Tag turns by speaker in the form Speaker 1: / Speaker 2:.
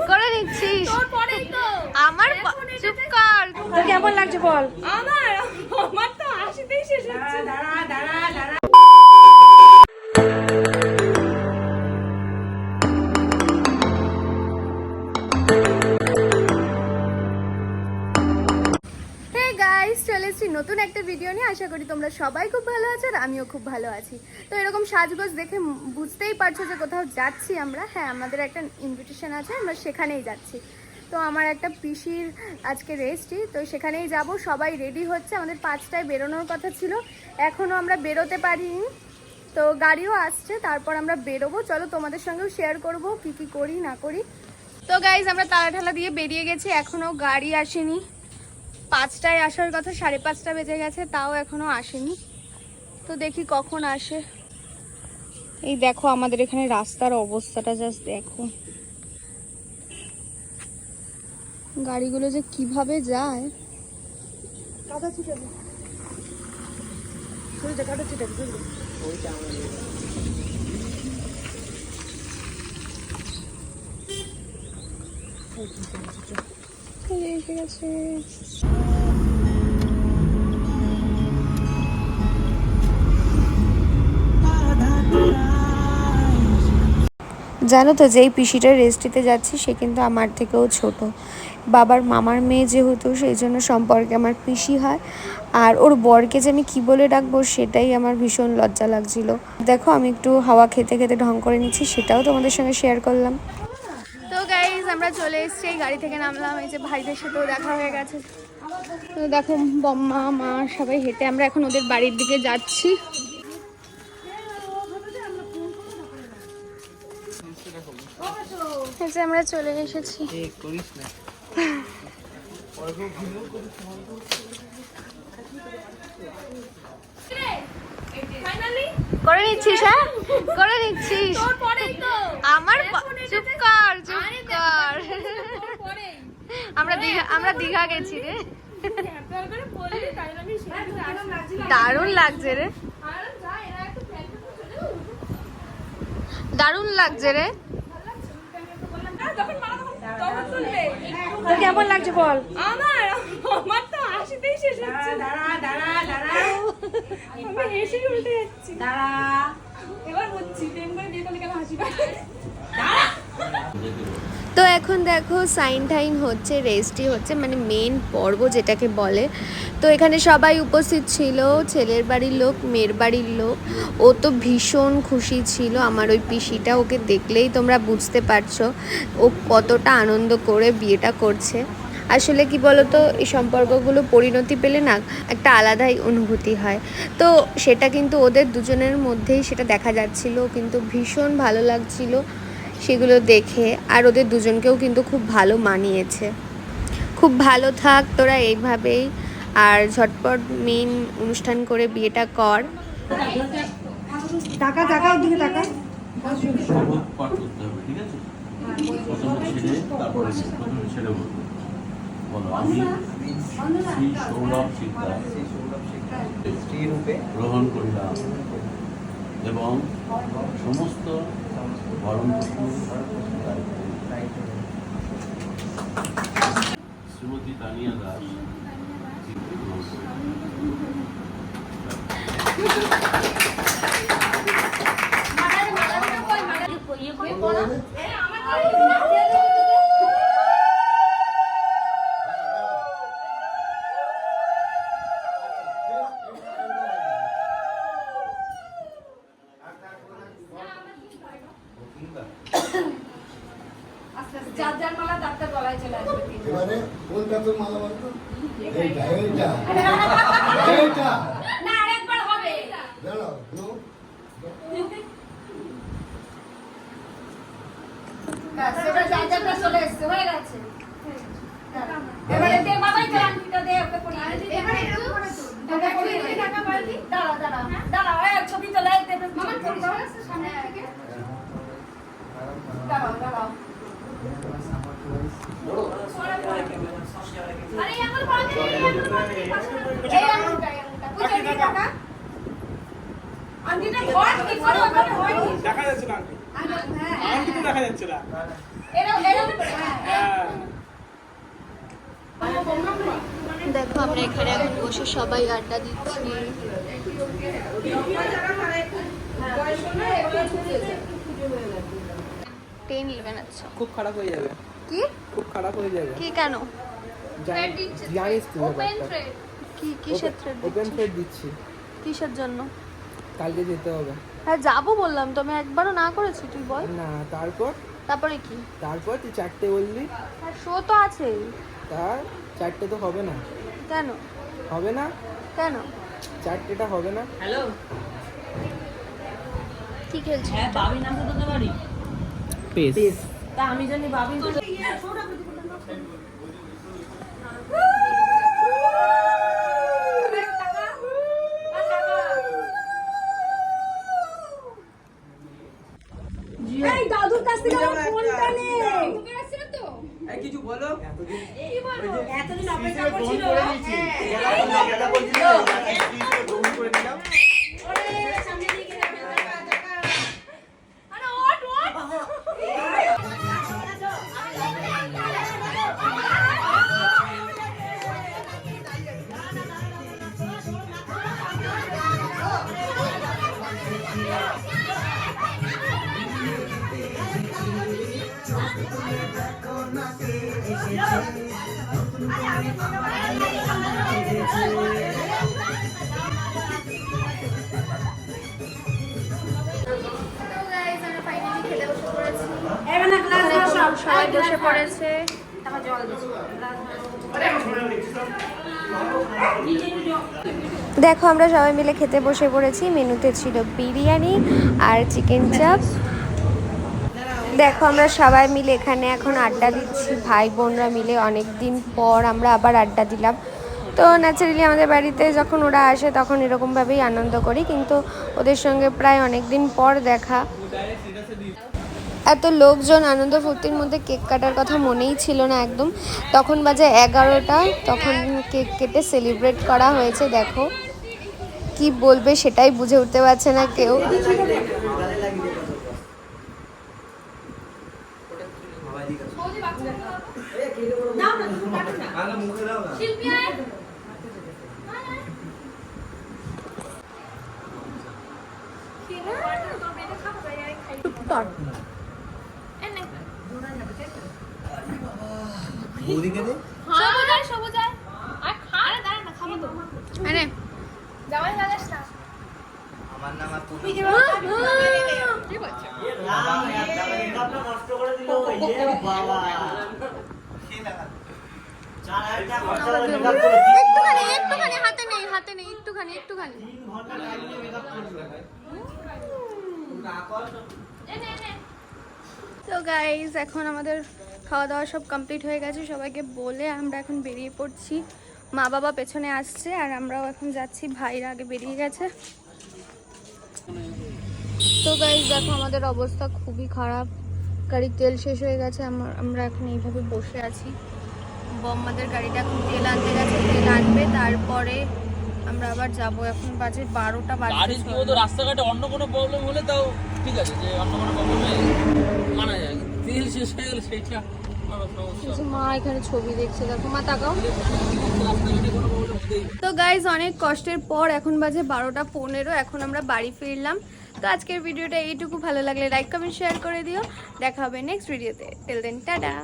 Speaker 1: করে নিচ্ছিস আমার চুপ কর। তোর কেমন লাগছে বল?
Speaker 2: আমার তো হাসিতেই শেষ হচ্ছে। দাঁড়া
Speaker 1: চলে এসেছি নতুন একটা ভিডিও নিয়ে। আশা করি তোমরা সবাই খুব ভালো আছো আর আমিও খুব ভালো আছি। তো এরকম সাজগোজ দেখে বুঝতেই পারছো যে কোথাও যাচ্ছি আমরা। হ্যাঁ, আমাদের একটা ইনভিটেশন আছে, আমরা সেখানেই যাচ্ছি। তো আমার একটা পিসির আজকে রেস্টই, তো সেখানেই যাব। সবাই রেডি হচ্ছে, আমাদের 5টায় বেরোনোর কথা ছিল, এখনও আমরা বেরোতে পারিনি। তো গাড়িও আসছে, তারপর আমরা বেরোবো। চলো তোমাদের সঙ্গেও শেয়ার করবো কি কি করি না করি। তো গাইজ আমরা তালা ঠালা দিয়ে বেরিয়ে গেছি, এখনও গাড়ি আসেনি। 5টায় আসার কথা, 5:30 বেজে গেছে, তাও এখনো আসেনি। তো দেখি কখন আসে। এই দেখো আমাদের এখানে রাস্তার অবস্থাটা জাস্ট দেখো, গাড়িগুলো যে কিভাবে যায়। এসে গেছে। জানো তো, যেই পিসিটা রেস্টিতে যাচ্ছি সে কিন্তু আমার থেকেও ছোট, বাবার মামার মেয়ে যেহেতু, সেই জন্য সম্পর্কে আমার পিসি হয়। আর ওর বরকে যে আমি কী বলে ডাকবো সেটাই আমার ভীষণ লজ্জা লাগছিল। দেখো আমি একটু হাওয়া খেতে খেতে ঢং করে নিচ্ছি, সেটাও তোমাদের সঙ্গে শেয়ার করলাম। তো গাইজ আমরা চলে এসেছি, গাড়ি থেকে নামলাম। এই যে ভাইদের সাথেও দেখা হয়ে গেছে। তো দেখো বম্মা মা সবাই হেঁটে আমরা এখন ওদের বাড়ির দিকে যাচ্ছি। আমরা চলে এসেছি। করে নিচ্ছিস? হ্যাঁ করে নিচ্ছিস। আমার চুপ কর চুপ কর। আমরা দীঘা গেছি রে, দারুণ লাগছে রে, দারুণ লাগছে রে। তোর কেমন লাগছে বল?
Speaker 2: আমার তো হাসিতেই শেষ হচ্ছে। দাঁড়া আমি হেসে উল্টে যাচ্ছি। দাঁড়া এবার বুঝছি প্রেম করে বিয়ে করলে কেন হাসি পায়।
Speaker 1: তো এখন দেখো সাইন টাইন হচ্ছে, রেস্টই হচ্ছে, মানে মেন পর্ব যেটাকে বলে। তো এখানে সবাই উপস্থিত ছিল, ছেলের বাড়ির লোক, মেয়ের বাড়ির লোক। ও তো ভীষণ খুশি ছিল, আমার ওই পিসিটা, ওকে দেখলেই তোমরা বুঝতে পারছো ও কতটা আনন্দ করে বিয়েটা করছে। আসলে কি বলতো, এই সম্পর্কগুলো পরিণতি পেলে না একটা আলাদাই অনুভূতি হয়। তো সেটা কিন্তু ওদের দুজনের মধ্যেই সেটা দেখা যাচ্ছিল, কিন্তু ভীষণ ভালো লাগছিল সেগুলো দেখে। আর ওদের দুজনকেও কিন্তু খুব ভালো মানিয়েছে। খুব ভালো থাক তোরা এইভাবেই, আর ঝটপট মেন অনুষ্ঠান করে বিয়েটা কর।
Speaker 2: টাকা টাকা ওদিকে টাকা
Speaker 3: গ্রহণ করিলাম এবং সমস্ত ভরণ শ্রীমতী তানিয়া দাস
Speaker 4: এবারে কোনটা তোর মালা বলতো? এইটা এইটা এইটা
Speaker 2: না আরেকবার হবে।
Speaker 4: জানো নো
Speaker 2: বাস এবার চার্জারটা চলে এসেছে, হয়ে গেছে। এবারে দে বাবাই তো আংটিটা দে ওকে পরিয়ে দে। এবারে এরকম করে তো টাকা পরিয়ে টাকা পারলি। দাঁড়া এই ছবি তোলা দেবে মামা ফোন দাও সামনে থেকে। দাঁড়াও আরে আমার পাশে এই আঙুলটা বুঝে দি টাকা আন্টিটা ঘর কি করে ওখানে হয়নি
Speaker 5: দেখা যাচ্ছে না আন্টি তো দেখা যাচ্ছে না
Speaker 2: এরকম
Speaker 5: হ্যাঁ
Speaker 1: দেখো আমরা এখানে এখন বসে সবাই আড্ডা দিচ্ছি। 10-11 আচ্ছা
Speaker 6: খুব খারাপ হয়ে যাবে,
Speaker 1: কি
Speaker 6: খুব খারাপ হয়ে যাবে।
Speaker 1: কি কেন
Speaker 6: জানিস তুই ব্যাপারটা।
Speaker 1: কি কিসের থ্রেড
Speaker 6: ওপেন ফেড দিচ্ছি,
Speaker 1: কিসের জন্য?
Speaker 6: কালকে যেতে হবে।
Speaker 1: হ্যাঁ যাবো বললাম তো, আমি একবারও না করেছি, তুই বল।
Speaker 6: না তারপর
Speaker 1: তারপরে কি?
Speaker 6: তারপর তুই 4টে বললি,
Speaker 1: আর শো তো আছে।
Speaker 6: তার 4টে তো হবে না,
Speaker 1: কেন
Speaker 6: হবে না,
Speaker 1: কেন
Speaker 6: 4টেটা হবে না।
Speaker 1: কি খেলছিস?
Speaker 2: বাবি নাম তো তোদের বাড়ি
Speaker 6: পেস
Speaker 2: তা আমি জানি বাবি তো এই দাদুর কাছ থেকে আমার ফোনটা নে
Speaker 6: কিছু বলো।
Speaker 2: এতদিন অপেক্ষা করছিল সামনে দিকে আরে ওট
Speaker 1: তো গাইস আমরা ফাইনালি খেতে বসে পড়েছি।
Speaker 2: এখানে গ্লাস
Speaker 1: সবাই বসে পড়েছে।
Speaker 2: টাকা জল দিচ্ছি
Speaker 7: দেখো আমরা সবাই মিলে খেতে বসে পড়েছি। মেনুতে ছিল বিরিয়ানি আর চিকেন চাপ। দেখো আমরা সবাই মিলে এখানে এখন আড্ডা দিচ্ছি, ভাই বোনরা মিলে। অনেক দিন পর আমরা আবার আড্ডা দিলাম। তো ন্যাচারালি আমাদের বাড়িতে যখন ওরা আসে তখন এরকমভাবেই আনন্দ করি, কিন্তু ওদের সঙ্গে প্রায় অনেক দিন পর দেখা। এত লোকজন, আনন্দ ফুর্তির মধ্যে কেক কাটার কথা মনেই ছিল না একদম। তখন বাজে 11টা, তখন কেক কেটে সেলিব্রেট করা হয়েছে। দেখো কি বলবে সেটাই বুঝে উঠতে পারছে না কেউ।
Speaker 1: একটুখানি হাতে নেই একটুখানি তো গাইজ এখন আমাদের খাওয়া দাওয়া সব কমপ্লিট হয়ে গেছে। সবাইকে বলে আমরা এখন বেরিয়ে পড়ছি। মা বাবা পেছনে আসছে আর আমরাও এখন যাচ্ছি, ভাইরা আগে বেরিয়ে গেছে। তো গাইজ দেখো আমাদের অবস্থা খুবই খারাপ, গাড়ির তেল শেষ হয়ে গেছে। আমরা এখন এইভাবে বসে আছি। বম্মাদের গাড়িটা এখন তেল আনতে গেছে, তেল আনবে, তারপরে আমরা আবার যাব। এখন বাজে 12টা বাজে।
Speaker 8: গাড়ি কি হতো, রাস্তাঘাটে অন্য কোনো প্রবলেম হলে তাও ঠিক আছে, যে অন্য কোনো প্রবলেমে মানা যায়, তেল শেষ হয়ে গেলে সেইটা বড় সমস্যা।
Speaker 1: মা এখানে ছবি দেখছে, দেখো মা তাকাও।
Speaker 8: রাস্তাঘাটে কোনো প্রবলেম হতেই
Speaker 1: তো গাইজ অনেক কষ্টের পর এখন বাজে 12টা 15, এখন আমরা বাড়ি ফিরলাম। তো আজকের ভিডিওটা এইটুকু। ভালো লাগলে লাইক কমেন্ট শেয়ার করে দিও। দেখা হবে নেক্সট ভিডিওতে। Till then tata.